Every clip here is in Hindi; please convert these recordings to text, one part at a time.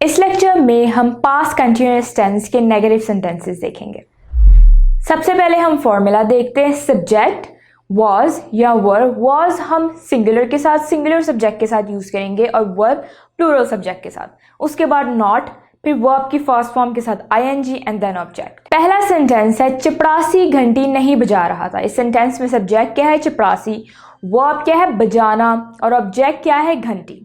इस लेक्चर में हम पास्ट कंटिन्यूअस टेंस के नेगेटिव सेंटेंसेस देखेंगे। सबसे पहले हम फॉर्मूला देखते हैं। सब्जेक्ट was या वर्ब, was हम सिंगुलर के साथ, सिंगुलर सब्जेक्ट के साथ यूज करेंगे और वर्ब प्लूरल सब्जेक्ट के साथ। उसके बाद नॉट, फिर वर्ब की फर्स्ट फॉर्म के साथ ing एंड देन ऑब्जेक्ट। पहला सेंटेंस है चपरासी घंटी नहीं बजा रहा था। इस सेंटेंस में सब्जेक्ट क्या है? चपरासी, वर्ब क्या है? बजाना, और ऑब्जेक्ट क्या है? घंटी।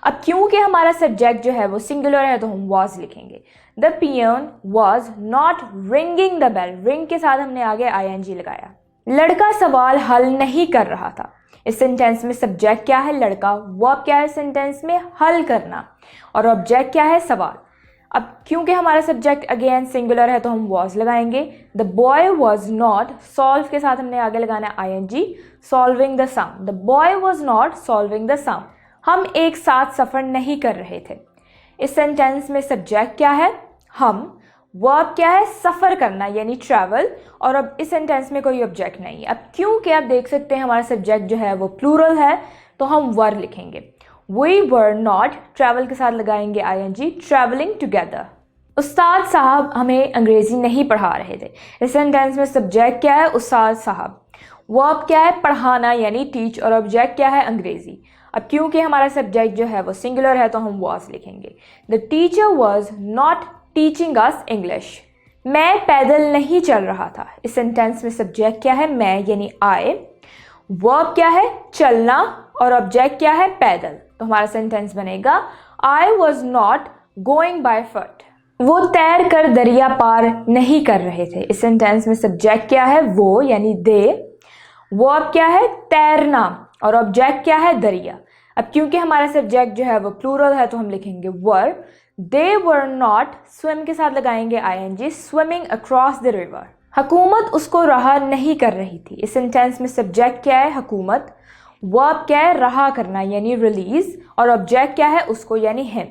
अब क्योंकि हमारा सब्जेक्ट जो है वो सिंगुलर है तो हम was लिखेंगे। The peon was not ringing the bell, ring के साथ हमने आगे ing लगाया। लड़का सवाल हल नहीं कर रहा था। इस सेंटेंस में सब्जेक्ट क्या है? लड़का, वर्ब क्या है सेंटेंस में? हल करना, और ऑब्जेक्ट क्या है? सवाल। अब क्योंकि हमारा सब्जेक्ट अगेन सिंगुलर है तो हम was लगाएंगे। The boy was not, solve के साथ हमने आगे लगाना ing, solving the sum. The boy was not solving the sum, हम एक साथ सफ़र नहीं कर रहे थे। इस सेंटेंस में सब्जेक्ट क्या है? हम, वर्ब क्या है? सफ़र करना यानी ट्रैवल, और अब इस सेंटेंस में कोई ऑब्जेक्ट नहीं है। अब क्योंकि आप देख सकते हैं हमारा सब्जेक्ट जो है वो प्लूरल है तो हम वर लिखेंगे। We were not, ट्रैवल के साथ लगाएंगे ing, ट्रैवलिंग टुगेदर। उस्ताद साहब हमें अंग्रेज़ी नहीं पढ़ा रहे थे। इस सेंटेंस में सब्जेक्ट क्या है? उस्ताद साहब, वर्ब क्या है? पढ़ाना यानी टीच, और ऑब्जेक्ट क्या है? अंग्रेज़ी। अब क्योंकि हमारा सब्जेक्ट जो है वो सिंगुलर है तो हम was लिखेंगे। The teacher was not teaching us English, मैं पैदल नहीं चल रहा था। इस सेंटेंस में सब्जेक्ट क्या है? मैं यानी I, वर्ब क्या है? चलना, और ऑब्जेक्ट क्या है? पैदल। तो हमारा सेंटेंस बनेगा I was not going by foot, वो तैर कर दरिया पार नहीं कर रहे थे। इस सेंटेंस में सब्जेक्ट क्या है? वो यानी दे, वर्ब क्या है? तैरना, और ऑब्जेक्ट क्या है? दरिया। अब क्योंकि हमारा सब्जेक्ट जो है वो प्लूरल है तो हम लिखेंगे verb. They were not, swim के साथ लगाएंगे ing, swimming across the river. हुकूमत उसको रहा नहीं कर रही थी। इस सेंटेंस में सब्जेक्ट क्या है? हुकूमत, वर्ब क्या है? रहा करना यानी रिलीज, और ऑब्जेक्ट क्या है? उसको यानी हिम।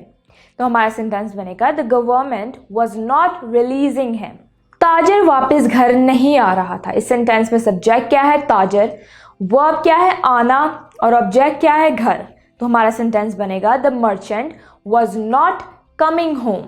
तो हमारा सेंटेंस बनेगा the government was not releasing him, ताजर वापस घर नहीं आ रहा था। इस सेंटेंस में सब्जेक्ट क्या है? ताजर, वर्ब क्या है? आना, और ऑब्जेक्ट क्या है? घर। तो हमारा सेंटेंस बनेगा the merchant was not coming home,